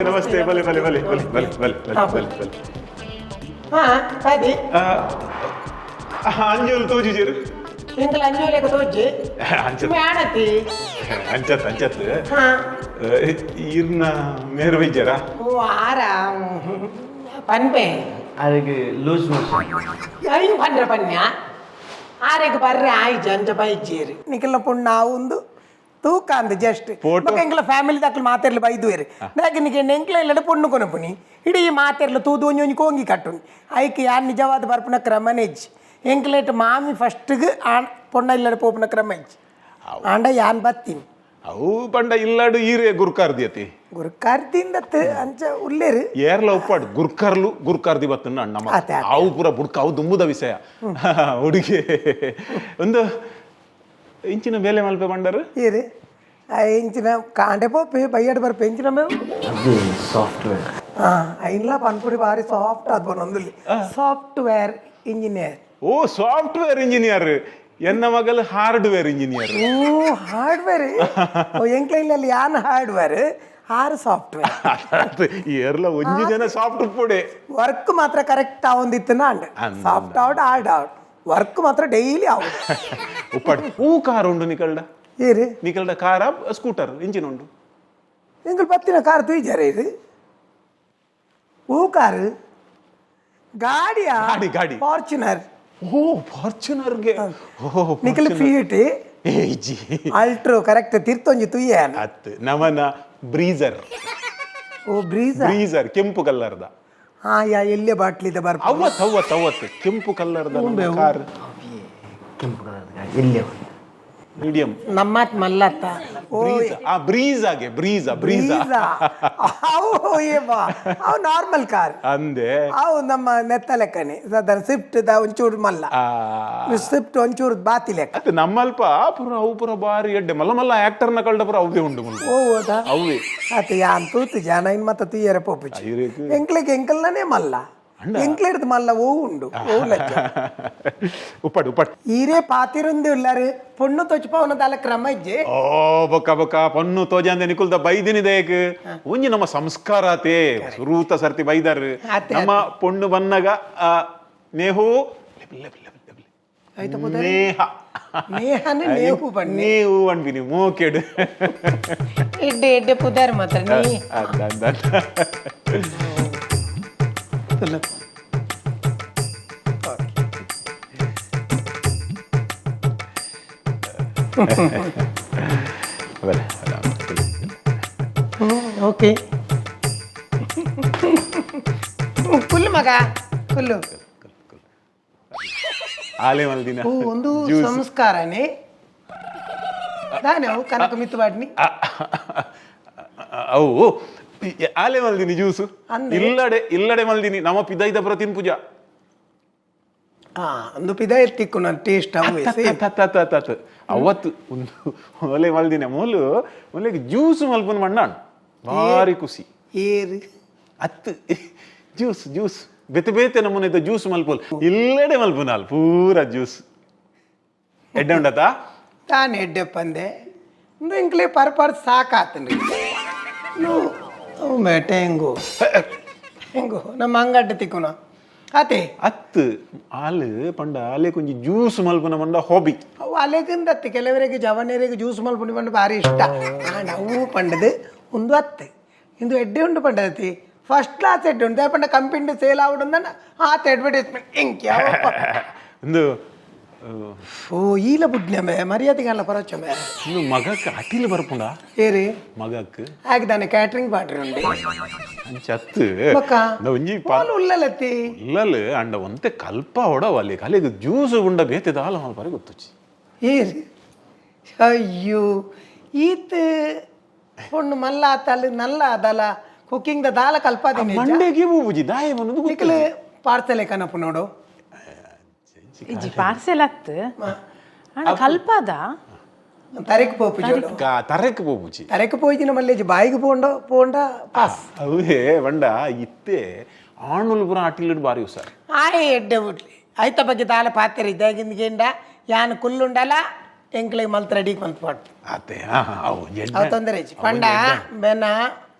नमस्ते भले भले भले भले भले भले भले भले हाँ अदी अंजुल तोजी जेर इंकल अंजुल एक तोजी अंचत मैं आनती अंचत अंचत हाँ इरना मेरे भाई जरा वो आ रहा पन पे अरे के लूज मोशन यारी पन पन्या आरे के बर्रे आई जंज बाई जेर निकलना पुन्ना उंदु ತೂಕಂದು ಜಸ್ಟ್ ಎಂಕ್ಲ ಫ್ಯಾಮಿಲಿ ದಾಖಲು ಮಾತೆರ್ಲು ಬೈದುವೆರು ನಾಕೆ ನಿಗೆ ಎಂಕ್ಲ ಎಲ್ಲಡೆ ಪೊಣ್ಣು ಕೊನಪುನಿ ಇಡೀ ಮಾತೆರ್ಲು ತೂದು ಒಂಜಿ ಒಂಜಿ ಕೋಂಗಿ ಕಟ್ಟುನಿ ಐಕೆ ಯಾನ್ ನಿಜವಾದ ಬರ್ಪುನ ಕ್ರಮನೆಜ್ ಎಂಕ್ಲೇಟ್ ಮಾಮಿ ಫಸ್ಟ್ಗೆ ಪೊಣ್ಣ ಇಲ್ಲಡೆ ಪೋಪುನ ಕ್ರಮನೆಜ್ ಆಂಡ ಯಾನ್ ಬತ್ತೀನಿ ಅವು ಪಂಡ ಇಲ್ಲಡು ಈರೆ ಗುರ್ಕಾರ್ದಿಯತಿ ಗುರ್ಕಾರ್ದಿಂದತ್ ಅಂಚ ಉಲ್ಲೇರು ಏರ್ಲ ಉಪ್ಪಾಡು ಗುರ್ಕಾರ್ದಿ ಬತ್ತನ್ನ ಅಣ್ಣಮ್ಮ ಅವು ಪೂರ ಬುಡ್ಕ ಅವು ದುಂಬುದ ವಿಷಯ ಹುಡುಗಿ ಒಂದು ಇಂಚಿನ ಬೇಲೆ ಮಲ್ಪೆ ಬಂಡರು ಏರಿ ಇಂಚಿನ ಕಾಂಡೆ ಪೋಪಿ ಬೈಯಡ್ ಬರ್ಪೆ ಇಂಚಿನ ಮೇವು ಅದು ಸಾಫ್ಟ್ವೇರ್ ಐನ್ಲ ಪನ್ಪುಡಿ ಬಾರಿ ಸಾಫ್ಟ್ ಆದ್ ಬಂದೊಂದುಲ್ಲಿ ಸಾಫ್ಟ್ವೇರ್ ಇಂಜಿನಿಯರ್ ಓ ಸಾಫ್ಟ್ವೇರ್ ಇಂಜಿನಿಯರ್ ಎನ್ನ ಮಗಲ್ ಹಾರ್ಡ್ವೇರ್ ಇಂಜಿನಿಯರ್ ಓ ಹಾರ್ಡ್ವೇರ್ ಓ ಎಂಕ್ಲೈನಲ್ಲಿ ಯಾನ್ ಹಾರ್ಡ್ವೇರ್ ಆರು ಸಾಫ್ಟ್ವೇರ್ ಏರ್ಲ ಒಂಜಿ ಜನ ಸಾಫ್ಟ್ ಪುಡೆ ವರ್ಕ್ ಮಾತ್ರ ಕರೆಕ್ಟ್ ಆವೊಂದಿತ್ತು ನಾಂಡ್ ಸಾಫ್ಟ್ ಔಟ್ ಹಾರ್ಡ್ ಔಟ್ ವರ್ಕ್ ಮಾತ್ರ ಡೈಲಿ ಆವು ಉಪ್ಪಾಡು ಹೂ ಕಾರ್ ಉಂಡು ನಿಕಲ್ಡ ಏರಿ ನಿಕಲ್ಡ ಕಾರ ಸ್ಕೂಟರ್ ಇಂಜಿನ್ ಉಂಡು ಎಂಕಲ್ ಪತ್ತಿನ ಕಾರ್ ತುಯ್ಜಾರ ಇದು ಹೂ ಕಾರ್ ಗಾಡಿಯಾ ಗಾಡಿ ಗಾಡಿ ಫಾರ್ಚುನರ್ ಓ ಫಾರ್ಚುನರ್ಗೆ ಓ ನಿಕಲ್ ಫೀಟ್ ಏಜಿ ಅಲ್ಟ್ರೋ ಕರೆಕ್ಟ್ ತಿರ್ತೊಂಜಿ ತುಯ್ಯಾನ ಅತ್ ನಮನ ಬ್ರೀಜರ್ ಓ ಬ್ರೀಜರ್ ಕೆಂಪು ಕಲ್ಲರ್ದ ಹಾ ಯಾ ಎಲ್ಲೇ ಬಾಟ್ಲಿದ ಬರ್ಪ ಅವತ್ತು ಕೆಂಪು ಕಲ್ಲರ್ದ ಕಾರ್ ಕೆಂಪು ಕಲರ್ ಇಲ್ಲೇ ಮೀಡಿಯಂ ನಮ್ಮತ್ ಮಲ್ಲತ್ತ ಓ ಬ್ರೀಜ್ ಆಗೆ ಬ್ರೀಜಾ ಅವು ಏವಾ ಅವು ನಾರ್ಮಲ್ ಕಾರ್ ಅಂದೆ ಅವು ನಮ್ಮ ನೆತ್ತ ಲೆಕ್ಕನೆ ಸಾಧಾರಣ ಸ್ವಿಫ್ಟ್ ದ ಒಂಚೂರು ಮಲ್ಲ ಸ್ವಿಫ್ಟ್ ಒಂಚೂರು ಬಾತಿ ಲೆಕ್ಕ ಅತ್ ನಮ್ಮಲ್ಪ ಪುರ ಅವು ಪುರ ಬಾರಿ ಎಡ್ಡೆ ಮಲ್ಲ ಮಲ್ಲ ಆಕ್ಟರ್ ನ ಕಳ್ದ ಪುರ ಅವೇ ಉಂಡು ಓ ಹೌದಾ ಅವೇ ಆತ ಯಾನ್ ತೂತು ಜಾನ ಇನ್ ಮತ್ತ ತುಯ್ಯರ ಪೋಪಿಚಿ ಎಂಕ್ಲೆಗೆ ಎಂಕಲ್ನೇ ಮಲ್ಲ ಎಂಕ್ಲೆಡ್ದು ಮಲ್ಲ ಓ ಉಂಡು ಓ ಲೆಕ್ಕ ಉಪ್ಪಡು ಈರೇ ಪಾತಿರೊಂದು ಇಲ್ಲಾರು ಪೊಣ್ಣು ತೊಚ್ಪವನ ದಾಲ ಕ್ರಮ ಇಜ್ಜೆ ಓ ಬೊಕ್ಕ ಪೊನ್ನು ತೋಜಾಂದೆ ನಿಕುಲ್ದ ಬೈದಿನಿ ದೇಕ್ ಒಂಜಿ ನಮ್ಮ ಸಂಸ್ಕಾರ ಆತೆ ಸುರೂತ ಸರ್ತಿ ಬೈದಾರ್ ನಮ್ಮ ಪೊಣ್ಣು ಬನ್ನಗ ನೇಹು ನೇಹು ಬನ್ನಿ ನೇಹು ಅನ್ಬಿನಿ ಮೋಕೆಡು ಎಡ್ಡೆ ಪುದಾರ್ ಮಾತ್ರ ನೀ ಓಕೆ ಕುಲ್ಲು ಮಗ ಕುಲ್ಲು ಆಲೆ ಮಲ್ದಿನ ಒಂದು ಸಂಸ್ಕಾರನೇ ದಾನೆ ಅವು ಕನಕ ಮಿತ್ತು ಬಾಡ್ನಿ ಅವು ಆಲೆ ಮಲ್ದಿನಿ ಜ್ಯೂಸು ಇಲ್ಲಡೆ ಮಲ್ದಿನಿ ನಮ್ಮ ಪಿದೈದ ಪ್ರತಿನ್ ಪೂಜಾ ಒಂದು ಪಿದ ಎತ್ತಿಕ್ಕು ನಾನು ಟೇಸ್ಟ್ ಅವತ್ತು ಒಂದು ಒಲೆ ಮಲ್ದಿನ ಮೊಲೆಗೆ ಜ್ಯೂಸ್ ಮಲ್ಪನ್ ಮಣ್ಣಾಣ್ ಭಾರಿ ಖುಷಿ ಏರಿ ಅತ್ತು ಜ್ಯೂಸ್ ಬೇತೆ ನಮ್ಮನೆ ಜ್ಯೂಸ್ ಮಲ್ಪೋಲ್ ಇಲ್ಲಡೆ ಮಲ್ಪುನಾಲ್ ಪೂರ ಜ್ಯೂಸ್ ಎಡ್ಡೆ ಉಂಡತಾ ತಾನು ಎಡ್ಡೆ ಪಂದೆ ಒಂದು ಇಂಕ್ಲೆ ಪರ್ ಸಾಕಾತನ್ರಿ ಬೇಟೆ ಹೆಂಗೋ ನಮ್ಮ ಅಂಗಡ್ಡೆ ತಿಕ್ಕುನ ಅದೇ ಅತ್ತು ಆಲು ಪಂಡ ಆಲೆ ಕೊಂಚ ಜ್ಯೂಸ್ ಮಲ್ಪನ ಮಂಡ ಹಾಬಿ ಅವು ಅಲೆಗಂದತ್ತೆ ಕೆಲವರಿಗೆ ಜವನರಿಗೆ ಜ್ಯೂಸ್ ಮಲ್ಪುನಿ ಪಂಡ ಭಾರಿ ಇಷ್ಟ ಅವು ಪಂಡದು ಒಂದು ಅತ್ತೆ ಇಂದು ಎಡ್ಡೆ ಉಂಡು ಪಂಡದತಿ ಫಸ್ಟ್ ಕ್ಲಾಸ್ ಎಡ್ಡೆ ಉಂಟು ಪಂಡ ಕಂಪನಿ ಸೇಲ್ ಆವಡುಂದನ ಆತ ಅಡ್ವರ್ಟೈಸ್ಮೆಂಟ್ ಎಂಕ್ಯ ಒಂದು ಓ ಈಲ ಬುಡ್ನ್ಯಮೆ ಮರ್ಯಾದೆಗಲ್ಲ ಪರಚಮೆ ಇನ್ನು ಮಗಕ್ಕೆ ಅಟಿಲ್ ಬರ್ಪುಂಡ ಏರಿ ಮಗಕ್ಕೆ ಆಗ್ದಾನೆ ಕ್ಯಾಟ್ರಿಂಗ್ ಪಾಟ್ರಿ ಉಂಡಿ ಚತ್ತು ಒಂಜಿ ಪಾಲು ಉಲ್ಲಲತ್ತಿ ಇಲ್ಲಲ್ಲ ಅಂಡ ಒಂತೆ ಕಲ್ಪ ಹೊಡವಲ್ಲಿ ಕಲೆಗೆ ಜ್ಯೂಸ್ ಉಂಡ ಬೇತೆ ದಾಲ ಪರಿ ಗೊತ್ತುಚ್ಚಿ ಏರಿ ಅಯ್ಯೋ ಈತ ಪೊಣ್ಣು ಮಲ್ಲ ಆತಲ್ಲಿ ನಲ್ಲ ಅದಲ್ಲ ಕುಕಿಂಗ್ ದ ದಾಲ ಕಲ್ಪಾದಿನಿ ಮಂಡೆಗೆ ಬೂಬುಜಿ ದಾಯ ಮನದು ನಿಕಲೆ ಪಾರ್ಸೆಲೆ ಕನಪು ನೋಡು ಇಜ್ಜಿ ಪಾರ್ಸೆಲ್ ಅತ್ತು ಅಣ್ಣ ಕಲ್ಪದ ತರೆಕ್ ಪೋಪು ಜೋಡು ತರೆಕ್ ಪೋಪುಜಿ ತರೆಕ್ ಪೋಯ್ಜಿನ ಮಲ್ಲೇಜಿ ಬಾಯಿಗೆ ಪೋಂಡ ಪಾಸ್ ಅವೇ ಬಂಡ ಇತ್ತೆ ಆಣುಲ್ ಪುರ ಅಟಿಲ್ ಬಾರಿ ಸರ್ ಆಯ್ ಎಡ್ಡೆ ಬಿಡ್ಲಿ ಆಯ್ತ ಬಗ್ಗೆ ದಾಲ ಪಾತ್ರೆ ಇದ್ದಾಗಿಂದ ಯಾನ್ ಕುಲ್ಲುಂಡಲ್ಲ ಎಂಕ್ಲಿಗೆ ಮಲ್ತ್ ರೆಡಿ ಮಲ್ತ್ ಪಾಟ್ ಅತ್ತೆ ಅವು ತೊಂದರೆ ಪಂಡ ಬೆನ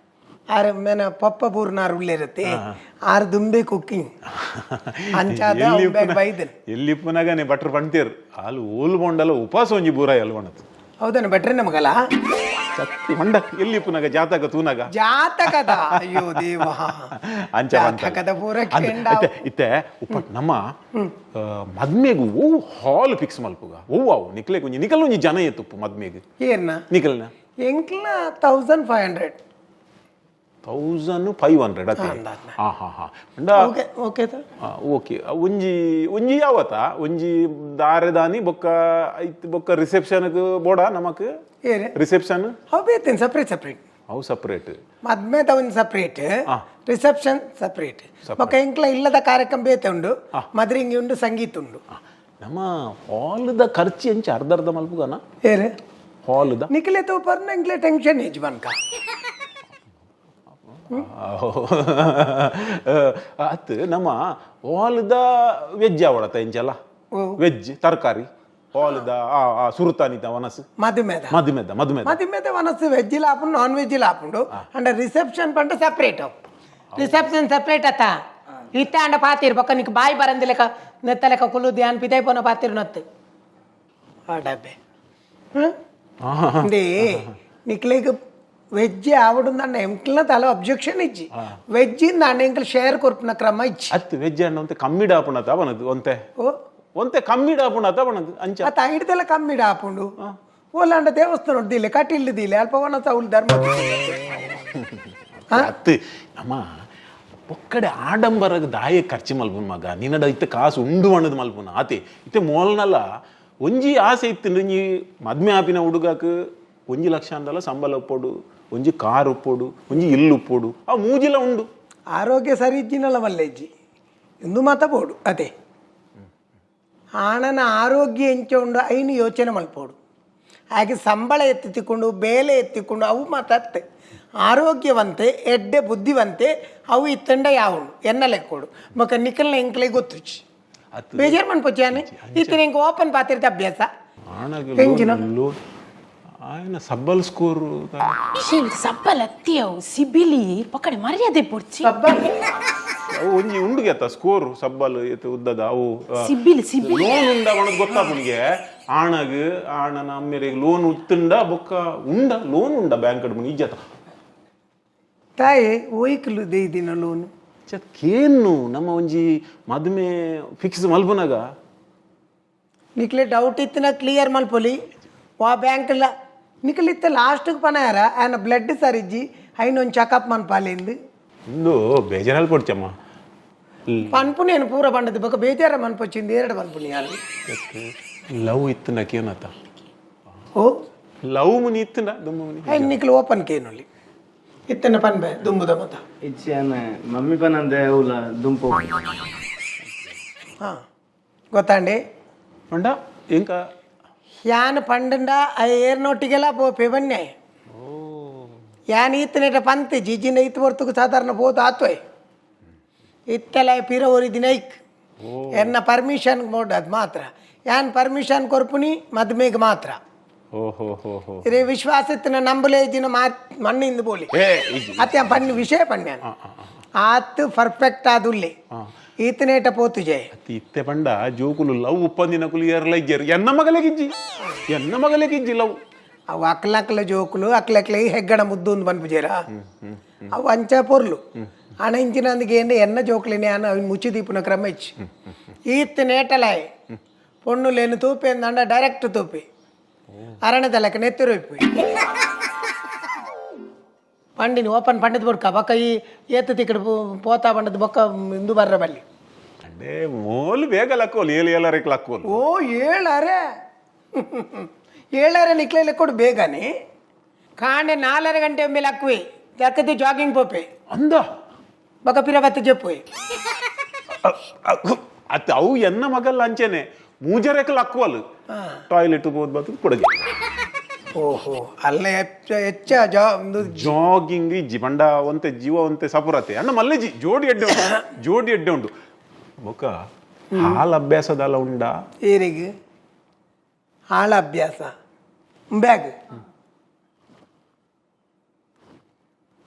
ಆರು ಮೇನ ಪಪ್ಪ ಪೂರ್ನಾರು ಉಳ್ಳೇರತ್ತೆ ಆರು ದುಂಬೆ ಕುಕ್ಕಿಂಗ್ ಅಂಚಾದ ಬೈದನ್ ಎಲ್ಲಿ ಪುನಗನೆ ಭಟ್ರು ಪಂಡ್ತೀರ್ ಅಲ್ಲಿ ಓಲ್ ಬೊಂಡಲ್ಲ ಉಪವಾಸ ಒಂಜಿ ಬೂರ ಎಲ್ವಣತ್ ಹೌದನ ಭಟ್ರೆ ನಮಗಲ್ಲ ಸತ್ತಿ ಮಂಡ ಎಲ್ಲಿ ಪುನಗ ಜಾತಕ ತೂನಗ ಜಾತಕದ ಅಯ್ಯೋ ದೇವ ಅಂಚ ಜಾತಕದ ಪೂರ ಇತ್ತೆ ಉಪ್ಪ ನಮ್ಮ ಮದ್ಮೆಗು ಓ ಹಾಲ್ ಫಿಕ್ಸ್ ಮಲ್ಪುಗ ಓ ಅವು ನಿಕ್ಲೆ ಕುಂಜಿ ನಿಕಲ್ ಒಂಜಿ ಜನ ಎತ್ತುಪ್ಪು ಮದ್ಮೆಗೆ ಏನ ನಿಕಲ್ನ ಎಂಕ್ಲ 1500 1500 ಅತ್ತೆ ಹಾ ಹಾ ಹಾ ಮಂಡ ಓಕೆ ಓಕೆ ಒಂಜಿ ಒಂಜಿ ಯಾವತ್ತ ಒಂಜಿ ದಾರೆದಾನಿ ಬೊಕ್ಕ ಬೊಕ್ಕ ರಿಸೆಪ್ಷನ್ಗ್ ಬೋಡ ನಮಕ್ ಏನೆ ರಿಸೆಪ್ಷನ್ ಅವು ಬೇತೇನೆ ಸಪ್ರೇಟ್ ಅವು ಸಪ್ರೇಟ್ ಮದ್ಮೆದ ಒಂದು ಸಪ್ರೇಟ್ ರಿಸೆಪ್ಷನ್ ಸಪ್ರೇಟ್ ಬೊಕ್ಕ ಎಂಕ್ಲ ಇಲ್ಲದ ಕಾರ್ಯಕ್ರಮ ಬೇತೆ ಉಂಡು ಮದ್ರಿಂಗಿ ಉಂಡು ಸಂಗೀತ ಉಂಡು ನಮ್ಮ ಹಾಲ್ದ ಖರ್ಚು ಎಂಚ ಅರ್ಧ ಮಲ್ಪುಗನ ಏರೆ ಹಾಲ್ದ ನಿಕ್ಲೆ ತೂಪರ್ ನಂಗ್ಲೆ ಟೆನ್ಷನ್ ಏಜ್ ಬನ್ಕ ಅತ್ ನಮ್ಮ ಹಾಲ್ದ ವೆಜ್ ಅವಡತ್ತ ಎಂಚಲ್ಲ ವೆಜ್ ತರಕಾರಿ ಹಾಲ್ದ ಸುರುತಾನಿತ ವನಸ್ ಮದುಮೆದ ವನಸ್ ವೆಜ್ ಲಾಪುಂಡು ನಾನ್ ವೆಜ್ ಲಾಪುಂಡು ಅಂಡ ರಿಸೆಪ್ಷನ್ ಪಂಡ ಸಪ್ರೇಟ್ ರಿಸೆಪ್ಷನ್ ಸಪ್ರೇಟ್ ಅತ್ತ ಇತ್ತ ಅಂಡ ಪಾತಿರ್ ಬೊಕ್ಕ ನಿಕ್ ಬಾಯಿ ಬರಂದಿಲೆಕ ನೆತ್ತಲೆಕ ಕುಲು ಧ್ಯಾನ್ ಪಿದೈ ಪೋನ ಪಾತಿರ್ ನತ್ತು ಡಬ್ಬೆ అంటే నీకు వెజ్ ఆవిడుందండి ఎంకల్ನ ತಲೆ ಅಬ್ಜೆಕ್ಷನ್ ಇಜ್ಜಿ ವೆಜ್ ಇಂದ ಎಂಕಲ್ ಶೇರ್ ಕೊರ್ಪುನ ಕ್ರಮ ಇಜ್ಜಿ ಅತ್ ವೆಜ್ ಅಣ್ಣ ಒಂತೆ ಕಮ್ಮಿ ಆಪುಣತ ಬನದು ಒಂತೆ ಕಮ್ಮಿ ಆಪುಣತ ಬನದು ಅಂಚ ಅತ ಐಡ್ದೆಲ್ಲ ಕಮ್ಮಿ ಆಪುಂಡು ಓಲಾಂಡ ದೇವಸ್ಥಾನ ದಿಲೆ ಕಟ್ಟಿಲ್ಲು ದಿಲೆ ಅಲ್ಪವನ ಸೌಲ್ ಧರ್ಮ ಅತ್ ನಮ್ಮ ಒಕ್ಕಡೆ ಆಡಂಬರಗ ದಾಯ ಖರ್ಚು ಮಲ್ಪುನ ಮಗ ನಿನ್ನಡ ಇತ್ತೆ ಕಾಸು ಉಂಡು ಮಣ್ಣದ ಮಲ್ಪುನ ಆತೆ ಇತ್ತೆ ಮೋಲ್ನಲ್ಲ ಒಂಜಿ ಆಸೆ ಇತ್ತು ಒಂಜಿ ಮದ್ಮೆ ಆಪಿನ ಹುಡುಗಕ್ಕೆ 1 ಲಕ್ಷ ಅಂದಲ್ಲ ಸಂಬಳ ಉಪ್ಪೋಡು ಒಂಜಿ ಕಾರ್ ಉಪ್ಪೋಡು ಒಂಜಿ ಇಲ್ಲು ಉಪ್ಪೋಡು ಆ ಮೂಜಿಲ ಉಂಡು ಆರೋಗ್ಯ ಸರಿ ಇಜ್ಜಿನಲ್ಲ ಮಲ್ಲೆಜ್ಜಿ ಇಂದು ಮಾತ ಬೋಡು ಅದೇ ಆಣನ ಆರೋಗ್ಯ ಎಂಚ ಉಂಡು ಐನು ಯೋಚನೆ ಮಲ್ಪೋಡು ಹಾಗೆ ಸಂಬಳ ಎತ್ತಿಕೊಂಡು ಬೇಲೆ ಎತ್ತಿಕೊಂಡು ಅವು ಮಾತಾಡ್ತೆ ಆರೋಗ್ಯವಂತೆ ಎಡ್ಡೆ ಬುದ್ಧಿವಂತೆ ಅವು ಇತ್ತಂಡ ಯಾವುಂಡು ಎನ್ನ ಲೆಕ್ಕೋಡು ಮಕ್ಕ ನಿಕಲ್ನ ಎಂಕ್ಲೆ ಗೊತ್ತುಚ್ಚಿ ಬೇಜಾರು ಮನ್ಪೊಚ್ಚಾನೆ ಇತ್ತಿನ ಇಂಕ ಓಪನ್ ಪಾತಿರ್ತ ಅಭ್ಯಾಸ ఆయన సబ్బల్ స్కోర్ సబ్బల్ అత్తియవు సిబిలి పక్కడే మర్యాದೆ ಪೊಡ್ಚಿ ಅವು ಒಂಜಿ ಉಂಡುಗೆತ್ತ ಸ್ಕೋರ್ ಸಬ್ಬಲ್ ಉದ್ದದ ಅವು ಸಿಬಿಲಿ ಲೋನ್ ಉಂಡ ಅವನದು ಗೊತ್ತಾಪುನಿಗೆ ಆಣನ ಅಮ್ಮೆರಿಗೆ ಲೋನ್ ಉತ್ತುಂಡ ಬೊಕ್ಕ ಉಂಡ ಲೋನ್ ಉಂಡ ಬ್ಯಾಂಕ್ ಕಡೆ ಇಜ್ಜತ ತಾಯಿ ಓಯ್ಕಲು ದೇದಿನ ಲೋನ್ ಕೇನು ನಮ್ಮ ಒಂಜಿ ಮದುವೆ ಫಿಕ್ಸ್ ಮಲ್ಪುನಾಗ ನಿಕ್ಲೆ ಡೌಟ್ ಇತ್ತಿನ ಕ್ಲಿಯರ್ ಮಲ್ಪೊಲಿ ವಾ ಬ್ಯಾಂಕ್ಲ ನಿಕಲಿತ್ತ ಲಾಸ್ಟ್ಗೆ ಪನಾರ ಆಯ್ನ ಬ್ಲಡ್ ಸರಿಜ್ಜಿ ಐನೊಂದು ಚೆಕಪ್ ಮನ್ಪಾಲಿಂದು ಇಂದು ಬೇಜಾರಲ್ಲಿ ಕೊಡ್ಚಮ್ಮ ಪನ್ಪು నేను ಪೂರ ಬಂಡದ ಬಕ ಬೇಜಾರ ಮನ್ಪೊಚ್ಚಿಂದು ಎರಡು ಮನ್ಪುನಿ ಅಲ್ಲಿ ಲವ್ ಇತ್ತು ನಕೇನತ ಓ ಲವ್ ಮುನಿ ಇತ್ತನ ದುಂಬು ಮುನಿ ಐನ್ ನಿಕ್ಲು ಓಪನ್ ಕೇನುಲಿ ಇತ್ತನ ಪನ್ಬೆ ದುಂಬುದ ಮತ ಇಚ್ಛೆನ ಮಮ್ಮಿ ಪನಂದೆ ಅವಳ ದುಂಪು ಹಾ ಗೊತ್ತಾಂಡಿ ಮಂಡ ಇಂಕ ಯಾನ್ ಪಂಡಂಡ ಆ ಏರ್ನೊಟ್ಟಿಗೆಲ್ಲ ಪೋಪೆ ಬನ್ನೆ ಯಾನ್ ಈತನೇಟ ಪಂತೆ ಜಿಜಿನ ಇತ್ತು ಹೊರ್ತುಕು ಸಾಧಾರಣ ಬೋದು ಆತ್ವಯ್ ಇತ್ತೆಲ್ಲ ಪಿರ ಒರಿದಿನ ಐಕ್ ಎನ್ನ ಪರ್ಮಿಷನ್ ಮೋಡ್ ಅದು ಮಾತ್ರ ಯಾನ್ ಪರ್ಮಿಷನ್ ಕೊರ್ಪುನಿ ಮದ್ಮೆಗೆ ಮಾತ್ರ ಇರೇ ವಿಶ್ವಾಸ ಇತ್ತಿನ ನಂಬಲೇಜಿನ ಮಣ್ಣಿಂದ ಬೋಲಿ ಅತ್ತೆ ಪಣ್ಣು ವಿಷಯ ಪಣ್ಣ ಆತ್ ಪರ್ಫೆಕ್ಟ್ ಆದುಲ್ಲೆ ಈತನೇಟ ಪೋತುಜೆ ಇತ್ತೆ ಪಂಡ ಜೋಕುಲು ಲವ್ ಉಪ್ಪಂದಿನ ಕುಲಿಯರ್ಲ ಇಜ್ಜರು ಎನ್ನ ಮಗಲೆಗಿಜ್ಜಿ ಲವ್ ಅವು ಅಕ್ಲಕ್ಲ ಜೋಕುಲು ಅಕ್ಲಕ್ಲೆ ಹೆಗ್ಗಡ ಮುದ್ದು ಒಂದು ಬನ್ಪುಜೇರ ಅವು ಅಂಚ ಪೊರ್ಲು ಹಣ ಇಂಚಿನಂದಿಗೆ ಏನು ಎನ್ನ ಜೋಕ್ಲಿನೇ ಅನ್ನ ಮುಚ್ಚಿ ದೀಪುನ ಕ್ರಮ ಇಚ್ಚಿ ಈತನೇಟಲಾಯ್ ಪೊಣ್ಣು ಲೇನು ತೂಪೆ ಅಂದ ಡೈರೆಕ್ಟ್ ತೂಪಿ ಅರಣದಲಕ ನೆತ್ತಿರೋಯ್ಪು పండిని ఓపెన్ పండిది బొక్క బొక్క ఈ ఏత ఇక్కడ పోతా పండిది బొక్క ఇందు బర్ర బల్లి అంటే మోలు ಬೇಗ ಲಕ್ಕೋಲು 7 ಲಕ್ಕೋಲು ಓ 7 ನಿಕ್ಲೆ ಲೆಕ್ಕೋಡು ಬೇಗನೆ ಕಾಂಡೆ 4 ಗಂಟೆ ಒಮ್ಮೆ ಲಕ್ವಿ ದಕ್ಕದಿ ಜಾಗಿಂಗ್ ಪೋಪೆ ಅಂದ ಬೊಕ್ಕ ಪಿರಬತ್ತು ಜಪ್ಪೋಯ್ ಅತ್ ಅವು ಎನ್ನ ಮಗಲ್ ಅಂಚೆನೆ ಮೂಜರೆಕ್ ಲಕ್ವಲು ಟಾಯ್ಲೆಟ್ ಹೋದ್ ಬತ್ತು ಕೊಡಗೆ ಓಹೋ ಅಲ್ಲೇ ಹೆಚ್ಚ ಜಾಗಿಂಗ್ ಇಜ್ಜಿ ಬಂಡ ಒಂತೆ ಜೀವ ಒಂತೆ ಸಪುರತೆ ಅಣ್ಣ ಮಲ್ಲೆಜಿ ಜೋಡಿ ಎಡ್ಡೆ ಉಂಡು ಬೊಕ್ಕ ಹಾಲ್ ಅಭ್ಯಾಸದಲ್ಲ ಉಂಡ ಏರಿಗೆ ಹಾಳ ಅಭ್ಯಾಸ ಬ್ಯಾಗ್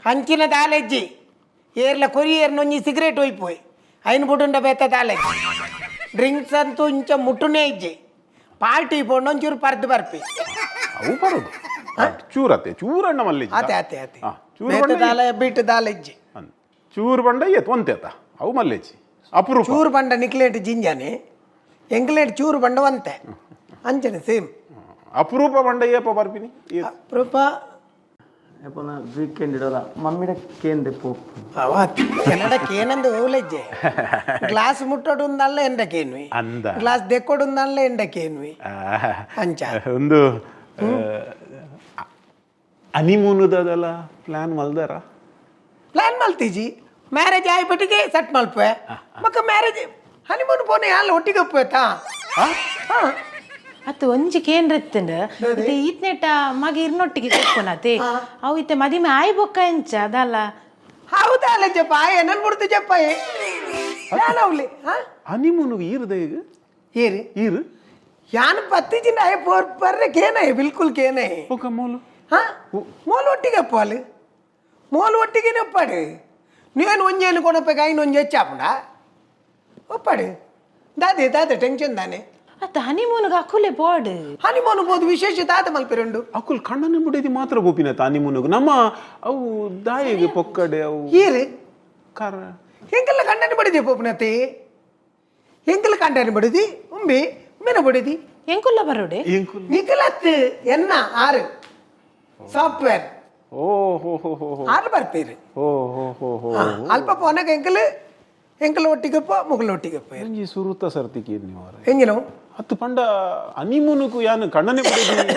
ಹಂಚಿನ ದಾಲೆಜ್ಜಿ ಏರ್ಲ ಕೊರಿಯರ್ನೊಂಜಿ ಸಿಗರೇಟ್ ಒಯ್ಪೋಯ್ ಐನು ಬುಡುಂಡ ಬೇತ ದಾಲೆಜ್ಜಿ ಡ್ರಿಂಕ್ಸ್ ಅಂತೂ ಇಂಚ ಮುಟ್ಟುನೇ ಇಜ್ಜಿ ಪಾರ್ಟಿ ಪೋಂಡು ಒಂಚೂರು ಪರ್ದು ಬರ್ಪಿ ಅವು ಬರೋದು ಚೂರತ್ತೆ ಚೂರಣ್ಣ ಮಲ್ಲಿ ಅತೆ ಅತೆ ಅತೆ ಬೇತ ದಾಲ ಬಿಟ್ಟು ದಾಲೆಜ್ಜಿ ಚೂರು ಬಂಡ ಒಂತೆತ ಅವು ಮಲ್ಲೆಜ್ಜಿ ಅಪರೂಪ ಚೂರು ಬಂಡ ನಿಕ್ಲೇಟ್ ಜಿಂಜಾನೆ ಎಂಕ್ಲೇಟ್ ಚೂರು ಬಂಡ ಒಂತೆ ಅಂಚನೆ ಸೇಮ್ ಅಪರೂಪ ಬಂಡ ಏಪ ಬರ್ಪಿನಿ ಅಪರೂಪ ಎಪ್ಪನ ವೀಕೆಂಡ್ ಇಡೋಲ್ಲ ಮಮ್ಮಿಡ ಕೇಂದೆ ಪೋಪ್ ಕೆನಡ ಕೇನಂದು ಓಲೆಜ್ಜೆ ಗ್ಲಾಸ್ ಮುಟ್ಟೋಡುಂದಲ್ಲ ಎಂಡ ಕೇನ್ವಿ ಅಂದ ಗ್ಲಾಸ್ ದೆಕ್ಕೊಡುಂದಲ್ಲ ಎಂಡ ಕೇನ್ವಿ ಅಂಚ ಒಂದು ಹನಿಮೂನುದಲ್ಲ ಪ್ಲಾನ್ ಮಲ್ದಾರ ಪ್ಲಾನ್ ಮಲ್ತೀಜಿ ಮ್ಯಾರೇಜ್ ಆಯ್ಬಿಟ್ಟಿಗೆ ಸೆಟ್ ಮಲ್ಪೆ ಮಕ್ಕ ಮ್ಯಾರೇಜ್ ಹನಿಮೂನ್ ಪೋನೆ ಯಾಲ ಒಟ್ಟಿಗೆ ಒಪ್ಪುತ್ತಾ ಅತ್ತು ಒಂಜಿ ಕೇಂದ್ರತ್ತಂಡ ಮತ್ತೆ ಈತ್ನೆಟ ಮಗ ಇರ್ನೊಟ್ಟಿಗೆ ಕೊಕ್ಕೊನತೆ ಅವು ಇತ್ತೆ ಮದಿಮೆ ಆಯ್ ಬೊಕ್ಕ ಎಂಚ ಅದಲ್ಲ ಹೌದಾ ಅಲ್ಲ ಜಪ್ಪ ಏನನ್ ಬಿಡ್ತು ಜಪ್ಪ ಯಾನವ್ಲಿ ಹನಿಮೂನುಗೆ ಈರ್ದ ಈಗ ಏರಿ ಈರು ಯಾನ್ ಪತ್ತಿಜಿನ ಆಯ್ ಬರ್ರೆ ಕೇನೆ ಬಿಲ್ಕುಲ್ ಕೇನೆ ಓಕೆ ಮೋಲು ಮೋಲ್ ಒಟ್ಟಿಗೆ ಅಪ್ಪಾಲು ಮೋಲ್ ಒಟ್ಟಿಗೆ ಒಪ್ಪಾಡು నేను ಒಂಜೇನು ಕೊನಪೆ ಕೈ ಒಂಜಿ ಹೆಚ್ಚಾಪುಂಡ ಒಪ್ಪಾಡು ದಾದೆ ದಾದೆ ಟೆನ್ಷನ್ ದಾನೆ ಅತ್ತ ಹನಿಮೂನ್ಗೆ ಅಕುಲೆ ಬೋರ್ಡ್ ಹನಿಮೂನ್ ಬೋದು ವಿಶೇಷ ತಾತ ಮಲ್ಪಿರಂಡು ಅಕುಲ್ ಕಣ್ಣನ ಬಿಡಿದಿ ಮಾತ್ರ ಗೋಪಿನತ ಹನಿಮೂನುಗೆ ನಮ್ಮ ಅವು ದಾಯಿಗೆ ಪೊಕ್ಕಡೆ ಅವು ಈರು ಕಾರ ಎಂಕಲ್ಲ ಕಂಡನ ಬಡಿದಿ ಪೋಪುನತೆ ಎಂಕಲ್ಲ ಕಂಡನ ಬಡಿದಿ ಉಂಬಿ ಮಿನ ಬಡಿದಿ ಎಂಕುಲ್ಲ ಬರೋಡೆ ನಿಖಲತ್ ಎನ್ನ ಆರು ಸಾಫ್ಟ್ವೇರ್ ಓ ಹೋ ಹೋ ಹೋ ಆರು ಬರ್ತೀರಿ ಓ ಹೋ ಹೋ ಹೋ ಅಲ್ಪ ಪೋನಾಗ ಎಂಕಲ್ ಒಟ್ಟಿಗಪ್ಪ ಮುಗಲ್ ಒಟ್ಟಿಗಪ್ಪ ಎಂಜಿ ಸುರುತ ಸರ್ತಿಕಿ ನೀವು ಎಂಜಿನೋ ಹತ್ತು ಪಂಡ ಹನಿಮೂನುಕು ಯಾನು ಕಣ್ಣನೆ ಬಿಡಿದಿ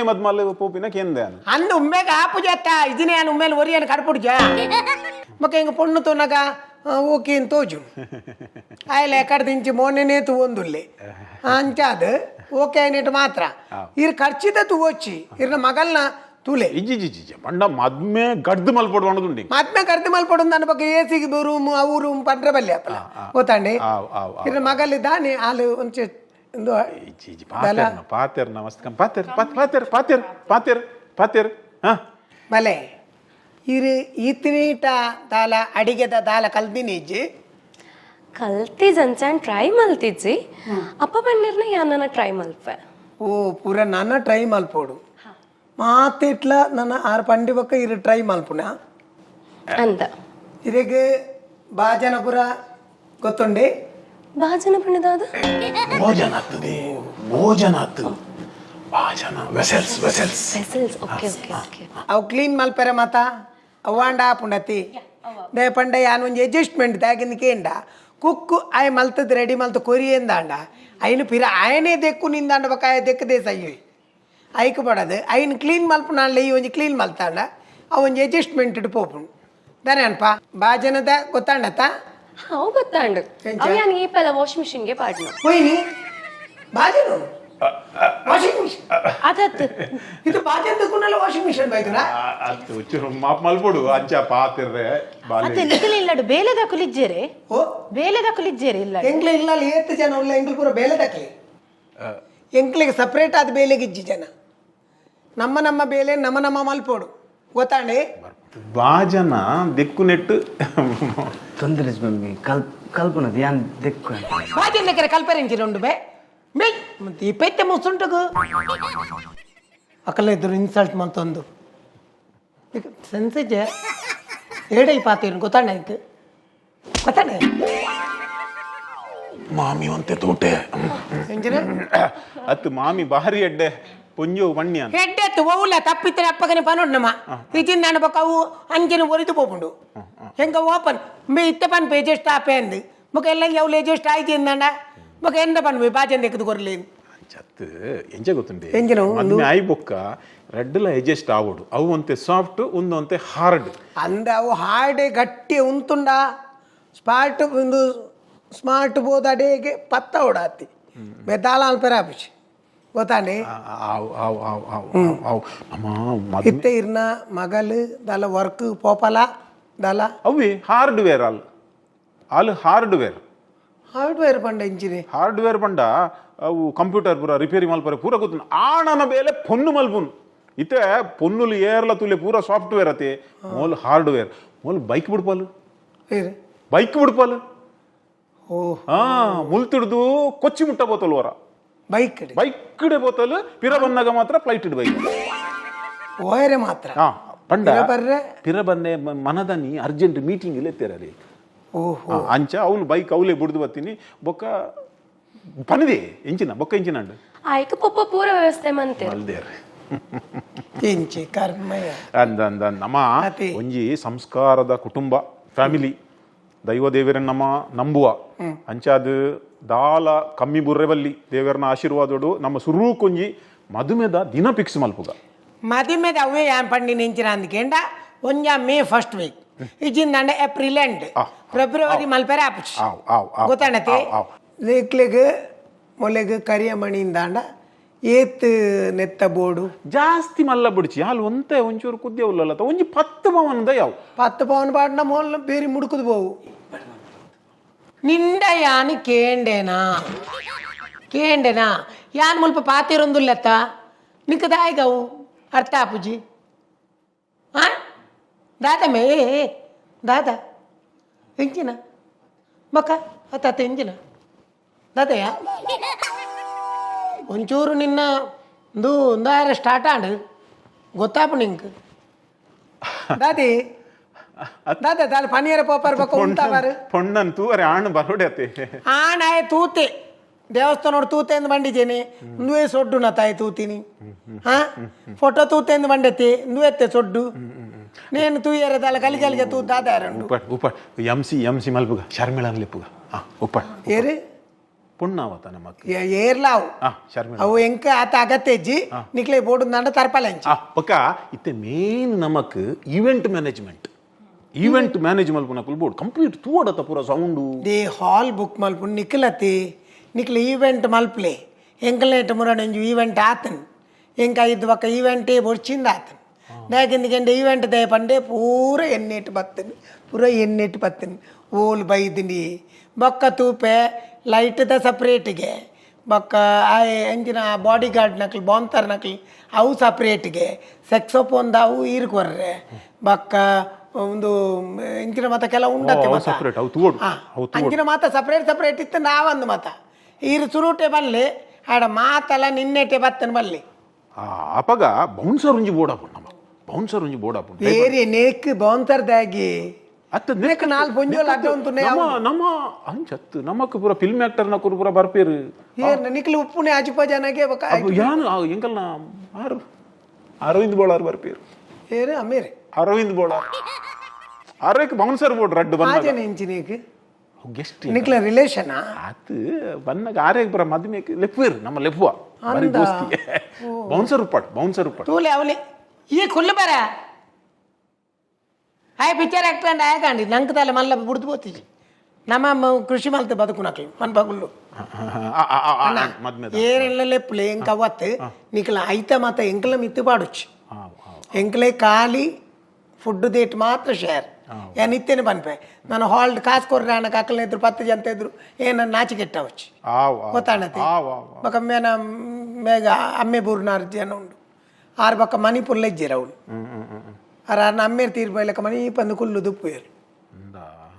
ಮದ್ಮಲೆ ಪೋಪಿನ ಕೇಂದೆ ಯಾನು ಅಂದು ಉಮ್ಮೆಗ ಆಪು ಜತ್ತ ಇದಿನ ಯಾನು ಉಮ್ಮೇಲೆ ಒರಿಯನ್ ಕಡ್ಪುಡ್ಜ ಮಕ್ಕ ಹಿಂಗ ಪೊಣ್ಣು ತೋನಾಗ ಓಕೆ ಅಂತ ತೋಜು ಆಯ್ಲೆ ಕಡ್ದಿಂಚಿ ಮೋನೆನೇ ಒಂದುಲ್ಲೆ ಅಂಚಾದ ಓಕೆ అయినట్టు ಮಾತ್ರ ಇರ್ ಖರ್ಚಿದ ತುವಚ್ಚಿ ಇರ್ನ ಮಗಲ್ನ ತೂಲೆ ಇಜ್ಜಿ ಪಂಡ ಮದ್ಮೆ ಗಡ್ದು ಮಲ್ಪಡು ಅನ್ನೋದುಂಡಿ ಮದ್ಮೆ ಗಡ್ದು ಮಲ್ಪಡು ನನ್ನ ಬಗ್ಗೆ ಎಸಿಗೆ ರೂಮ್ ಅವು ರೂಮ್ ಪಂಡ್ರೆ ಬಲ್ಲೆ ಅಪ್ಪಲ ಗೊತ್ತಾಂಡೆ ಇರ್ನ ಮಗಲ್ಲಿ ದಾನೆ ಹಾಲು ಒಂಚೆ ಒಂದು ಇಜ್ಜಿ ಪಾತೆರ್ ನಮಸ್ಕಾರ ಪಾತೆರ್ ಹಾ ಬಲೆ ಇರು ಈತಿನೀಟ ದಾಲ ಅಡಿಗೆದ ದಾಲ ಕಲ್ದಿನಿ ಇಜ್ಜಿ ಕಲ್ತಿಜ್ ಅಂಚಾನ್ ಟ್ರೈ ಮಲ್ತಿಜ್ಜಿ ಅಪ್ಪ ಬಂದಿರ್ನ ಯಾನನ ಟ್ರೈ ಮಲ್ಪೆ ಓ ಪೂರ ನನ್ನ ಟ್ರೈ ಮಲ್ಪೋಡು ಮಾತಿಟ್ಲ ನನ್ನ ಆರು ಪಂಡಿ ಬಕ್ಕ ಇರು ಟ್ರೈ ಮಲ್ಪುನ ಅಂತ ಇರೆಗೆ ಬಾಜನ ಪುರ ಗೊತ್ತುಂಡೆ ಬಾಜನ ಪುಣ್ಯದಾದ ಭೋಜನ ಭಾಜನ vessels vessels okay okay okay ಅವು ಕ್ಲೀನ್ ಮಲ್ಪೆರ ಮಾತ ಅವಾಂಡ ಪುಂಡತಿ ದೇ ಪಂಡ ಯಾನ್ ಒಂಜಿ ಅಡ್ಜಸ್ಟ್ಮೆಂಟ್ ದಾಗಿಂದ ಕೇಂಡ ಕುಕ್ಕು ಆಯ್ ಮಲ್ತದ್ ರೆಡಿ ಮಲ್ತ ಕೊರಿಯಂದಾಂಡ ಐನು ಪಿರ ಆಯನೇ ದೆಕ್ಕು ನಿಂದಾಂಡ ಬಕ್ಕ ಆಯ ದೆಕ್ಕದೆ ಸಯ್ಯೋಯ್ ಐಕ್ ಪಡದು ಐನು ಕ್ಲೀನ್ ಮಲ್ಪುನಾಳ್ಳೆ ಈ ಒಂಜಿ ಕ್ಲೀನ್ ಮಲ್ತಾಂಡ ಅವು ಒಂಜಿ ಅಡ್ಜಸ್ಟ್ಮೆಂಟ್ ಇಟ್ಟು ಪೋಪುಂಡು ದಾನೆ ಅನ್ಪ ಬಾಜನದ ಗೊತ್ತಾಂಡತ್ತ ಅವು ಗೊತ್ತಾಂಡು ಅವು ಯಾನ್ ಈಪೆಲ್ಲ ವಾಷ್ ಮಿಷಿನ್ಗೆ ಪಾಡ್ನು ಹೋಯ್ನಿ ಬಾಜನು ವಾಷಿಂಗ್ ಮಿಷಿನ್ ಅದತ್ತು ಇದು ಬಾಜನ್ ದಕ್ಕುನಲ್ಲ ವಾಷಿಂಗ್ ಮಿಷಿನ್ ಬೈತುನ ಅದು ಚೂರು ಮಲ್ಪಡು ಅಂಚ ಪಾತಿರ್ರೆ ಅತ್ತೆ ನಿಖಿಲ್ ಇಲ್ಲಡು ಬೇಲೆದ ಕುಲಿಜ್ಜೇರೆ ಓ ಬೇಲೆದ ಕುಲಿಜ್ಜೇರೆ ಇಲ್ಲ ಎಂಗ್ಲ ಇಲ್ಲ ಏತ್ತು ಜನ ಉಳ್ಳ ಎಂಗ್ಲ ಪೂರ ಬೇಲೆ ದಕ್ಕಲಿ ಎಂಕ್ಲಿಗೆ ಸಪ್ರೇಟ್ ಆದ ಬೇಲೆಗೆ ಇಜ್ಜಿ ಜನ ನಮ್ಮ ಬೇಲೆ ನಮ್ಮ ಮಲ್ಪೋಡು ಗೊತ್ತಾಂಡೆ ಭಾಜನ ದಿಕ್ಕು ನೆಟ್ಟು ತೊಂದರೆ ಮಮ್ಮಿ ಕಲ್ಪನದು ಯಾನ್ ದೆಕ್ಕು ಬಾಜನ್ ನೆಕ್ಕರೆ ಕಲ್ಪೆರೆಂಚಿನ ಉಂಡು ಬೇ ಬೇ ಮತ್ತೆ ಈ ಪೈತೆ ಮುಸುಂಟು ಅಕ್ಕಲ್ಲ ಇದ್ರು ಇನ್ಸಲ್ಟ್ ಮಂತೊಂದು ಸೆನ್ಸೇಜ್ ಏಡೈ ಪಾತೀರು ಗೊತ್ತಾಂಡ ಆಯ್ತು ಗೊತ್ತಾಂಡೆ ಮಾಮಿ ಒಂತೆ ತೋಟೆ ಎಂಜಿನ ಅತ್ತು ಮಾಮಿ ಬಾರಿ ಎಡ್ಡೆ ಪೊಂಜು ಮಣ್ಯ ಹೆಡ್ಡೆತ್ತು ಓವುಲ್ಲ ತಪ್ಪಿತ್ತನೆ ಅಪ್ಪಗನೆ ಪನೋಡ್ ನಮ್ಮ ಇಜಿನ್ ನಾನು ಬಕ್ಕ ಅವು ಅಂಜನ ಒರಿದು ಪೋಪುಂಡು ಹೆಂಗ ಓಪನ್ ಮೇ ಇತ್ತೆ ಪನ್ ಪೇ ಜಸ್ಟ್ ಆಪೆ ಅಂದು ಮುಖ ಎಲ್ಲ ಅವ್ಲೆ ಜಸ್ಟ್ ಆಯ್ತು ಎಂದಂಡ ಮುಖ ಎಂದ ಪನ್ವೆ ಬಾಜನ್ ದೆಕ್ಕದು ಕೊರ್ಲೇನು ಚತ್ತು ಎಂಜ ಗೊತ್ತುಂಟೆ ಎಂಜನು ಮದ್ಮೆ ಆಯ್ ಬೊಕ್ಕ ರೆಡ್ಲ ಎಜೆಸ್ಟ್ ಆವಡು ಅವು ಒಂತೆ ಸಾಫ್ಟ್ ಒಂದು ಒಂತೆ ಹಾರ್ಡ್ ಅಂದ ಅವು ಹಾರ್ಡೆ ಗಟ್ಟಿ ಉಂತುಂಡ ಸ್ಮಾರ್ಟ್ ಒಂದು ಸ್ಮಾರ್ಟ್ ಬೋದ ಅಡೇಗೆ ಪತ್ತ ಓಡಾತಿ ಬೆದ್ದಾಲ ಅಲ್ಪೆರಾಪಿಸಿ ಗೊತ್ತಾಂಡೆ ಇತ್ತೆ ಇರ್ನ ಮಗಲು ದಲ ವರ್ಕ್ ಪೋಪಲ ದಲ ಅವಿ ಹಾರ್ಡ್ವೇರ್ ಅಲ್ಲಿ ಹಾರ್ಡ್ವೇರ್ ಪಂಡ ಇಂಚಿನಿ ಹಾರ್ಡ್ವೇರ್ ಪಂಡ ಅವು ಕಂಪ್ಯೂಟರ್ ಪೂರ ರಿಪೇರಿ ಮಲ್ಪರೆ ಪೂರ ಗೊತ್ತು ಆಣನ ಬೇಲೆ ಪೊನ್ನು ಮಲ್ಪುನು ಇತ್ತೆ ಪೊನ್ನುಲು ಏರ್ಲ ತುಲೆ ಪೂರ ಸಾಫ್ಟ್ವೇರ್ ಅತೆ ಮೋಲ್ ಹಾರ್ಡ್ವೇರ್ ಮೋಲ್ ಬೈಕ್ ಬಿಡ್ಪಾಲು ಬೈಕ್ ಬಿಡ್ಪಾಲು ಓ ಹಾ ಮುಲ್ತಿಡ್ದು ಕೊಚ್ಚಿ ಮುಟ್ಟ ಬೋತಲ್ವರ ಬೈಕ್ ಬೈಕ್ ಬೋತಲ್ ಪಿರ ಬಂದಾಗ ಮಾತ್ರ ಫ್ಲೈಟ್ ಇಡ್ ಬೈಕ್ ಓಯರೆ ಮಾತ್ರ ಹಾ ಪಂಡ ಬರ್ರೆ ಪಿರ ಬಂದೆ ಮನದನಿ ಅರ್ಜೆಂಟ್ ಮೀಟಿಂಗ್ ಇಲ್ಲೇ ತೆರಲಿ ಓಹೋ ಅಂಚ ಅವ್ನು ಬೈಕ್ ಅವಲೇ ಬಿಡ್ದು ಬರ್ತೀನಿ ಬೊಕ್ಕ ಪನದೆ ಎಂಚಿನ ಬೊಕ್ಕ ಎಂಚಿನ ಅಂಡ್ ಆಯ್ಕ ಪಪ್ಪ ಪೂರ ವ್ಯವಸ್ಥೆ ಮಂತೆ ಅಲ್ದೇರ್ ಎಂಚಿ ಕರ್ಮಯ್ಯ ಅಂದ ನಮ್ಮ ಒಂಜಿ ಸಂಸ್ಕಾರದ ಕುಟುಂಬ ಫ್ಯಾಮಿಲಿ ದೈವ ದೇವರನ್ನ ನಮ್ಮ ನಂಬುವ ಅಂಚಾದ ದಾಲ ಕಮ್ಮಿ ಬುರ್ರೆ ಬಲ್ಲಿ ದೇವರನ ಆಶೀರ್ವಾದೋಡು ನಮ್ಮ ಸುರೂ ಕೊಂಜಿ ಮದುಮೆದ ದಿನ ಫಿಕ್ಸ್ ಮಲ್ಪುಗ ಮದುಮೆದ ಅವೇ ಯಾನ್ ಪಂಡಿ ನೆಂಚಿನ ಅಂದ್ಕೇಂಡ ಒಂಜ ಮೇ ಫಸ್ಟ್ ವೀಕ್ ಇಜಿಂದ ಏಪ್ರಿಲ್ ಎಂಡ್ ಫೆಬ್ರವರಿ ಮಲ್ಪೆರೆ ಆಪುಚ್ ಗೊತ್ತಾಣತಿ ನೇಕ್ಲೆಗ್ ಮೊಲೆಗ್ ಕರಿಯ ಮಣಿಯಿಂದಾಂಡ ಏತ್ ನೆತ್ತ ಬೋಡು ಜಾಸ್ತಿ ಮಲ್ಲ ಬಿಡ್ಚಿ ಅಲ್ಲಿ ಒಂತೆ ಒಂಚೂರು ಕುದ್ದೆ ಉಲ್ಲಲ್ಲ ಒಂಜಿ 10 ಪವನದ ಯಾವ 10 ಪವನ್ ಪಾಡ್ನ ಮೊಲ್ಲ ಬೇರೆ ಮುಡುಕುದು ಬೋವು ನಿಂಡ ಯಾನು ಕೇಂಡೆನಾ ಯಾನ್ ಮುಲ್ಪ ಪಾತಿರೊಂದುಲ್ಲತ್ತ ನಿಕ್ಕ ದಾಯ್ಗವು ಅರ್ಥ ಆಪುಜಿ ಹಾ ದಾದ ಮೇ ದಾದ ಎಂಚಿನ ಬಕ್ಕ ಅತ್ತ ಎಂಚಿನ ದಾದಯ್ಯ ಒಂಚೂರು ನಿನ್ನ ಒಂದಾರ ಸ್ಟಾರ್ಟ್ ಆಂಡ್ ಗೊತ್ತಾಪು ನಿಂಕ್ ದಾದಿ ದಾದ ಪನಿಯರ ಪೋಪರ್ ಬಕ್ಕ ಉಂಟಾವಾರು ಪೊಣ್ಣನ್ ತೂವರೆ ಆಣ್ ಬರೋಡತೆ ಆಣಾಯ ತೂತೆ ದೇವಸ್ಥಾನ ತೂತೆ ಎಂದು ಬಂಡಿದ್ದೇನೆ ನುವೆ ಸೊಡ್ಡು ನ ತಾಯಿ ತೂತೀನಿ ಹಾ ಫೋಟೋ ತೂತೆ ಎಂದು ಬಂಡೈತಿ ನುವೆತ್ತೆ ಸೊಡ್ಡು ನೇನು ತೂಯರದಲ್ಲ ಕಲಿಗೆ ತೂ ದಾದಾರಂಡು ಎಂಸಿ ಮಲ್ಪುಗ ಶರ್ಮಿಳನ್ ಲಿಪ್ಪುಗ ಉಪ್ಪ ಏರಿ ಪುಣ್ಣಾವತ ನಮಕ್ ಏರ್ಲಾವು ಶರ್ಮಿಳ ಅವು ಎಂಕ ಆತ ಅಗತ್ಯಜ್ಜಿ ನಿಕ್ಲೆ ಬೋರ್ಡು ನಂಡ ತರ್ಪಲಂಚಿ ಪಕ್ಕ ಇತ್ತೆ ಮೇನ್ ನಮಕ್ ಈವೆಂಟ್ ಮ್ಯಾನೇಜ್ಮೆಂಟ್ ಮಲ್ಪುನ ಬೋರ್ಡ್ ಕಂಪ್ಲೀಟ್ ತೂವಡತ ಪೂರ ಸೌಂಡು ದೇ ಹಾಲ್ ಬುಕ್ ಮಲ್ಪು ನಿಕ್ಲೆ ಈವೆಂಟ್ ಮಲ್ಪ್ಲೆ ಎಂಕಲ್ನೇಟ್ ಮುರಡೆಂಜು ಈವೆಂಟ್ ಆತನ್ ಎಂಕ ಐದು ಬಕ್ಕ ಈವೆಂಟೇ ಬೊಡ್ಚಿಂದ ಆತನ್ ನಾಗಿಂದ ಈವೆಂಟ್ ದೇ ಪಂಡೆ ಪೂರ ಎಣ್ಣೆಟ್ಟು ಬತ್ತನ್ ಓಲ್ ಬೈದಿನಿ ಬೊಕ್ಕ ತೂಪೆ ಲೈಟ್ ದ ಸಪ್ರೇಟ್ಗೆ ಬೊಕ್ಕ ಎಂಚಿನ ಬಾಡಿ ಗಾರ್ಡ್ ನಕ್ಲಿ ಬಾಂತರ್ ನಕ್ಲಿ ಅವು ಸಪ್ರೇಟ್ಗೆ ಸೆಕ್ಸೋಪೊಂದು ಅವು ಈರ್ಕೊರ್ರೆ ಬೊಕ್ಕ ಒಂದು ಎಂಚಿನ ಮತ ಕೆಲ ಉಂಡತ್ತೆ ಅಂಚಿನ ಮಾತ ಸಪ್ರೇಟ್ ಇತ್ತು ನಾವೊಂದು ಮತ ಈರು ಸುರುಟೆ ಬಲ್ಲಿ ಆಡ ಮಾತಲ್ಲ ನಿನ್ನೆಟೆ ಬತ್ತನ ಬಲ್ಲಿ ಅಪಗ ಬೌನ್ಸರ್ ಒಂಜಿ ಬೋಡಾಪು ಬೇರೆ ನೇಕ್ ಬೌನ್ಸರ್ದಾಗಿ ನೇಕ್ ನಾಲ್ ಪೊಂಜೋಲ್ ಅಡ್ಡ ಉಂಟು ನಮ್ಮ ಅಂಚತ್ತು ನಮಕ್ ಪೂರ ಫಿಲ್ಮ್ ಆಕ್ಟರ್ ನ ಪೂರ ಬರ್ಪೇರು ಏನ್ ನಿಕ್ಲಿ ಉಪ್ಪುನೆ ಅಜಿಪ ಜನಗೆ ಯಾನು ಎಂಕಲ್ನ ಅರವಿಂದ್ ಬೋಳಾರ್ ಬರ್ಪೇರು ಏರೆ ಅಮೇರೆ ಅರವಿಂದ್ ಬೋಳಾರ್ ಅರಕ್ಕೆ ಬೌನ್ಸರ್ ಬೋರ್ಡ್ ರಡ್ಡು ಬಂದ ಎಂಚಿನೇಕ್ ಗೆಸ್ಟ್ ನಿಕ್ಲ ರಿಲೇಷನ್ ಅದು ಬಂದಾಗ ಆರೇಗ್ ಬರ ಮದ್ಮೇಕ್ ಲೆಪ್ಪೇರು ನಮ್ಮ ಲೆಪ್ಪುವ ಬೌನ್ಸರ್ ಉಪ್ಪಾಟ್ ತೂಲೆ ಅವಲಿ ಈ ಕುಲ್ಲು ಬರ ಆಯ್ ಪಿಕ್ಚರ್ ಆಕ್ಟರ್ ಅಂಡ್ ಆಯಕಂಡಿ ನಂಗೆ ತಲೆ ಮಲ್ಲ ಬುಡ್ದು ಬೋತಿಜಿ ನಮ್ಮ ಕೃಷಿ ಮಲ್ತೆ ಬದುಕು ನಕ್ಲಿ ಮನ್ ಬಗುಲ್ಲು ಏರೆಲ್ಲ ಲೆಪ್ಪಲೆ ಎಂಕ ಅವತ್ತು ನಿಕ್ಲ ಐತ ಮಾತ ಎಂಕಲ ಮಿತ್ತು ಪಾಡುಚ್ಚು ಎಂಕಲೆ ಖಾಲಿ ಫುಡ್ ದೇಟ್ ಮಾತ್ರ ಶೇರ್ ಏನ್ ಇತ್ತೇನೆ ಬನ್ಪೆ ನಾನು ಹಾಲ್ಡ್ ಕಾಸು ಕೊರ್ರೆ ಅಣ್ಣ ಕಾಕಲ್ನ ಇದ್ರು 10 ಜನ ಇದ್ರು ಏನ ನಾಚಿಕೆಟ್ಟವಚ್ಚು ಗೊತ್ತಾಣತಿ ಬೊಕ ಮೇನ ಮೇಗ ಅಮ್ಮೆ ಬೂರ್ನಾರ್ ಜನ ಉಂಡು ಆರು ಬೊಕ್ಕ ಮಣಿಪುರ್ಲ ಇಜ್ಜಿರ ಅವಳು ಅರ ಅಮ್ಮೇರ್ ತೀರ್ ಬೈಲಕ್ಕ ಮನಿ ಪಂದು ಕುಲ್ಲು ದುಪ್ಪುಯರು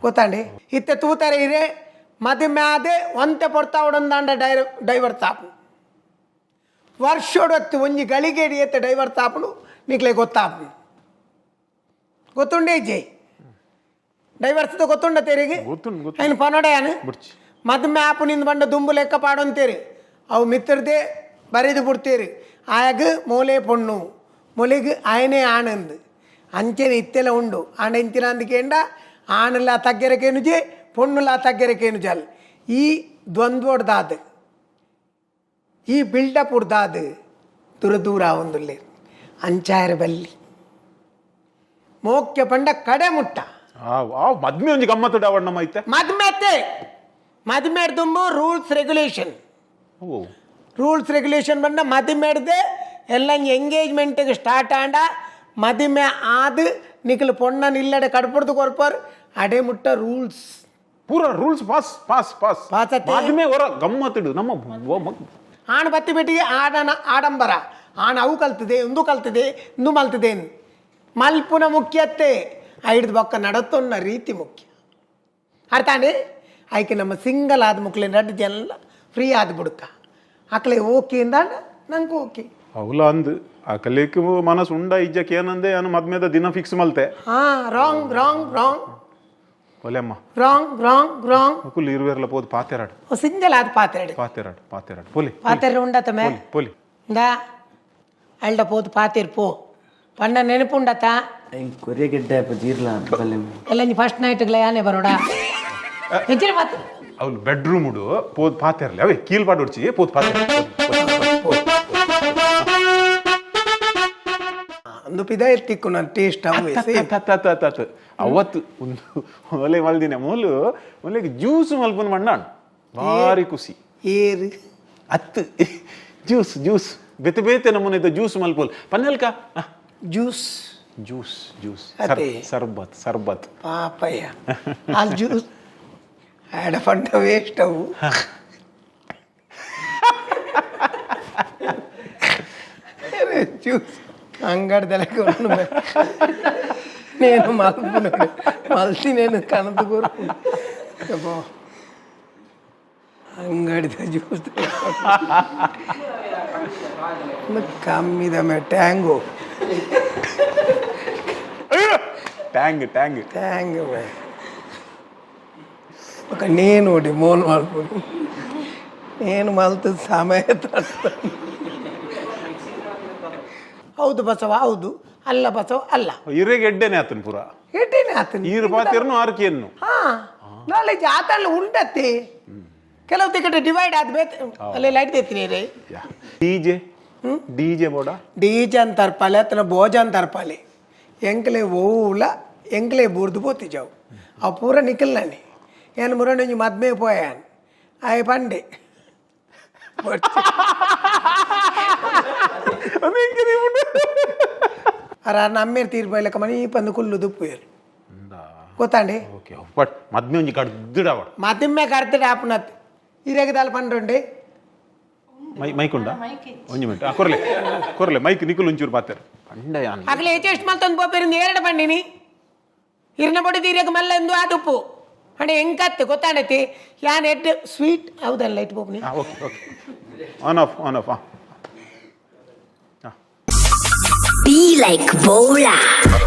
ಗೊತ್ತಾಂಡಿ ಇತ್ತೆ ತೂತಾರೆ ಇರೆ ಮದುವೆ ಆದೆ ಒಂತೆ ಪೊಡ್ತಾ ಉಡೊಂದಾಂಡ ಡೈವರ್ ತಾಪು ವರ್ಷೊಡತ್ತು ಒಂಜಿ ಗಳಿಗೇಡಿ ಎತ್ತೆ ಡೈವರ್ ತಾಪುಡು ನಿಕ್ಲೆ ಗೊತ್ತಾಪು ಗೊತ್ತುಂಡೇ ಜೈ ಡೈವರ್ಸ್ದು ಗೊತ್ತುಂಡ ತೇರಿಗೆ ಏನು ಪನೋಡೆಯಾನು ಮದುವೆ ಆಪುನಿಂದ ಬಂಡ ದುಂಬು ಲೆಕ್ಕ ಪಾಡೊಂತೇರಿ ಅವು ಮಿತ್ರದೆ ಬರೆದು ಬಿಡ್ತೀರಿ ಆಗ ಮೂಲೆ ಪೊಣ್ಣು ಮೊಲೆಗೆ ಆಯನೇ ಆನಂದ್ ಅಂಚೆನ ಇತ್ತೆಲ್ಲ ಉಂಡು ಆಂಡ ಇಂಚಿನ ಅಂದಿಕೆಂಡ ಆನಲ್ಲ ತಗ್ಗೆರಕೇನುಜೆ ಪೊಣ್ಣುಲ ತಗ್ಗೆರಕೇನುಜಲ್ ಈ ದ್ವಂದ್ವಡ್ದಾದ ಈ ಬಿಲ್ಡಪ್ ಉಡ್ದಾದ ದೂರ ಒಂದುಲ್ಲೆ ಅಂಚಾಯರ ಬಲ್ಲಿ ಮೋಕ್ಯ ಪಂಡ ಕಡೆ ಮುಟ್ಟ ಮದ್ಮೆ ಒಂಜಿ ಗಮ್ಮತ್ತು ಡಾವಣ್ಣ ಐತೆ ಮದುವೆ ದುಂಬು ರೂಲ್ಸ್ ರೆಗ್ಯುಲೇಷನ್ ಬಂದ ಮದುವೆ ಎಲ್ಲ ಎಂಗೇಜ್ಮೆಂಟ್ಗೆ ಸ್ಟಾರ್ಟ್ ಆಂಡ ಮದುವೆ ಆದ ನಿಕ್ಲು ಪೊಣ್ಣನ ಇಲ್ಲಡೆ ಕಡ್ಪಡ್ದು ಕೊರ್ಪರ್ ಅಡೆ ಮುಟ್ಟ ರೂಲ್ಸ್ ಪೂರ ರೂಲ್ಸ್ ಪಾಸ್ ಮದುವೆ ಹೊರ ಗಮ್ಮತ್ತಿಡು ನಮ್ಮ ಆಣ ಬತ್ತಿ ಬಿಟ್ಟಿಗೆ ಆಡಂಬರ ಆಣ ಅವು ಕಲ್ತದೆ ಒಂದು ಕಲ್ತದೆ ಇಂದು ಮಲ್ತದೇನು ಮಲ್ಪುನ ಮುಖ್ಯತ್ತೆ ಐಡ್ದು ಬೊಕ್ಕ ನಡತೊನ್ನ ರೀತಿ ಮುಖ್ಯ ಅರ್ಥಾನೆ ಆಯ್ಕೆ ನಮ್ಮ ಸಿಂಗಲ್ ಆದ ಮುಕ್ಲೆ ರಡ್ಡು ಜನ ಫ್ರೀ ಆದ ಬುಡ್ಕ ಆಕಲೆ ಓಕೆ ಅಂದಾಂಡ ನಂಗೆ ಓಕೆ ಅವಲ ಅಂದು ಆ ಕಲಿಯಕ್ಕೆ ಮನಸ್ಸು ಉಂಡ ಇಜ್ಜಕ್ಕೆ ಏನಂದೆ ನಾನು ಮದ್ಮೇದ ದಿನ ಫಿಕ್ಸ್ ಮಲ್ತೆ ರಾಂಗ್ ರಾಂಗ್ ರಾಂಗ್ ಒಲೆಮ್ಮ ರಾಂಗ್ ರಾಂಗ್ ರಾಂಗ್ ಕುಲ್ ಇರುವೆರ್ಲ ಪೋದು ಪಾತೆರಾಡು ಸಿಂಗಲ್ ಆದ ಪಾತ್ರೆಡು ಪಾತೆರಾಡು ಪೋಲಿ ಪಾತ್ರೆ ಉಂಡತ ಮೇ ಪೋಲಿ ಇಂದ ಅಲ್ಡ ಪೋದು ಪಾತೆರ್ ಪೋ ಪಂಡ ನೆನಪು ಉಂಡತ ಕೊರಿಯ ಗೆಡ್ಡ ಜೀರ್ಲ ಎಲ್ಲ ನೀ ಫಸ್ಟ್ ನೈಟ್ಗಳ ಯಾನೆ ಬರೋಡ ಹೆಚ್ಚಿನ ಮಾತು ಅವ್ನು ಬೆಡ್ರೂಮ್ ಉಡು ಪೋದು ಪಾತೆರ್ಲಿ ಅವೇ ಕೀಲ್ಪಾಡು ಹೊಡ್ಚಿ ಪೋದು ಪಾತೆರ ಒಂದು ಪಿದ ಎತ್ತಿಕ್ಕು ನಾನು ಟೇಸ್ಟ್ ಅವತ್ತು ಒಂದು ಒಲೆ ಮಲ್ದಿನ ಒಲೆಗೆ ಜ್ಯೂಸ್ ಮಲ್ಪನ್ ಮಣ್ಣಾಣ್ ಭಾರಿ ಖುಷಿ ಏರು ಅತ್ತು ಜ್ಯೂಸ್ ಬೇತೆ ನಮೂನೆ ಜ್ಯೂಸ್ ಮಲ್ಪೋಲ್ ಪನ್ನಲ್ಕ ಜ್ಯೂಸ್ ಸರ್ಬತ್ ಪಾಪಯ್ಯ ಅಲ್ಲಿ ಜ್ಯೂಸ್ ಆಡ ಪಂಡ ವೇಸ್ಟ್ ಅವು ಜ್ಯೂಸ್ ಅಂಗಡ್ದೆಲ್ಲ నేను మలుపున్నాడు మలిసి నేను కనదు కూర అంగడితో చూస్తే కమ్మిదమే ట్యాంగు ట్యాంగ్ ఒక నేను ఒకటి మోన్ మలుపు నేను మలుతు సమేత ಹೌದು ಬಸವ ಹೌದು ಅಲ್ಲ ಬಸವ ಅಲ್ಲ ಇರೆಗೆ ಎಡ್ಡೆನೆ ಆತನ್ ಪುರ ಎಡ್ಡೆನೆ ಆತನ್ ಈರು ಪಾತಿರ್ನು ಆರ್ಕಿಯನ್ನು ನಾಲೆಜ್ ಆತಲ್ಲ ಉಂಡತ್ತೆ ಕೆಲವು ತಿಕ್ಕಟ ಡಿವೈಡ್ ಆದ್ಮೇಲೆ ಅಲ್ಲೇ ಲೈಟ್ ತೆತ್ತೀನಿ ರೇ ಡಿಜೆ ಬೋಡ ಡಿಜೆ ಅಂತಾರ ಪಾಲೆ ಅತನ ಭೋಜ ಅಂತಾರ ಪಾಲೆ ಎಂಕ್ಲೆ ಓಲ ಎಂಕ್ಲೆ ಬುರ್ದು పోతి ಜಾವ್ ಆ ಪೂರ ನಿಕಲ್ನಾನಿ ಏನು ಮುರಣ ಮದ್ಮೆ పోయాను ಆಯ್ ಪಂಡೆ ಅರ ನಮ್ಮೇರ್ ತೀರ್ಪೈಲಕ್ಕ ಮನಿ ಪಂದು ಕುಲ್ಲು ದುಪ್ಪುಯರು ಗೊತ್ತಾಂಡಿ ಮದ್ಮೆ ಒಂಜಿ ಕಡ್ದಿಡಾವಡ ಮದ್ಮೆ ಕರ್ತಿಡ ಆಪುನತ್ ಇರೆಗದಾಲ್ ಪಂಡ್ರುಂಡೆ ಮೈಕುಂಡ ಒಂಜಿ ಮಿನಿಟ್ ಕೊರ್ಲೆ ಮೈಕ್ ನಿಕುಲ್ ಒಂಚೂರು ಪಾತೆರ್ ಪಂಡ ಯಾನ್ ಅಗಲೆ ಹೆಚ್ಚೆಷ್ಟು ಮಲ್ತೊಂದು ಬೋಪೇರಿಂದ ಎರಡು ಪಂಡಿನಿ ಇರ್ನ ಬಡಿದು ಇರೆಗ ಮಲ್ಲ ಎಂದು ಆ ದುಪ್ಪು ಅಣ್ಣ ಹೆಂಗತ್ತೆ ಗೊತ್ತಾಂಡತಿ ಯಾನ್ ಎಡ್ ಸ್ವೀಟ್ ಹೌದಲ್ಲ ಲೈಟ್ ಬೋಪ್ನಿ okay on off Be like BOLAR.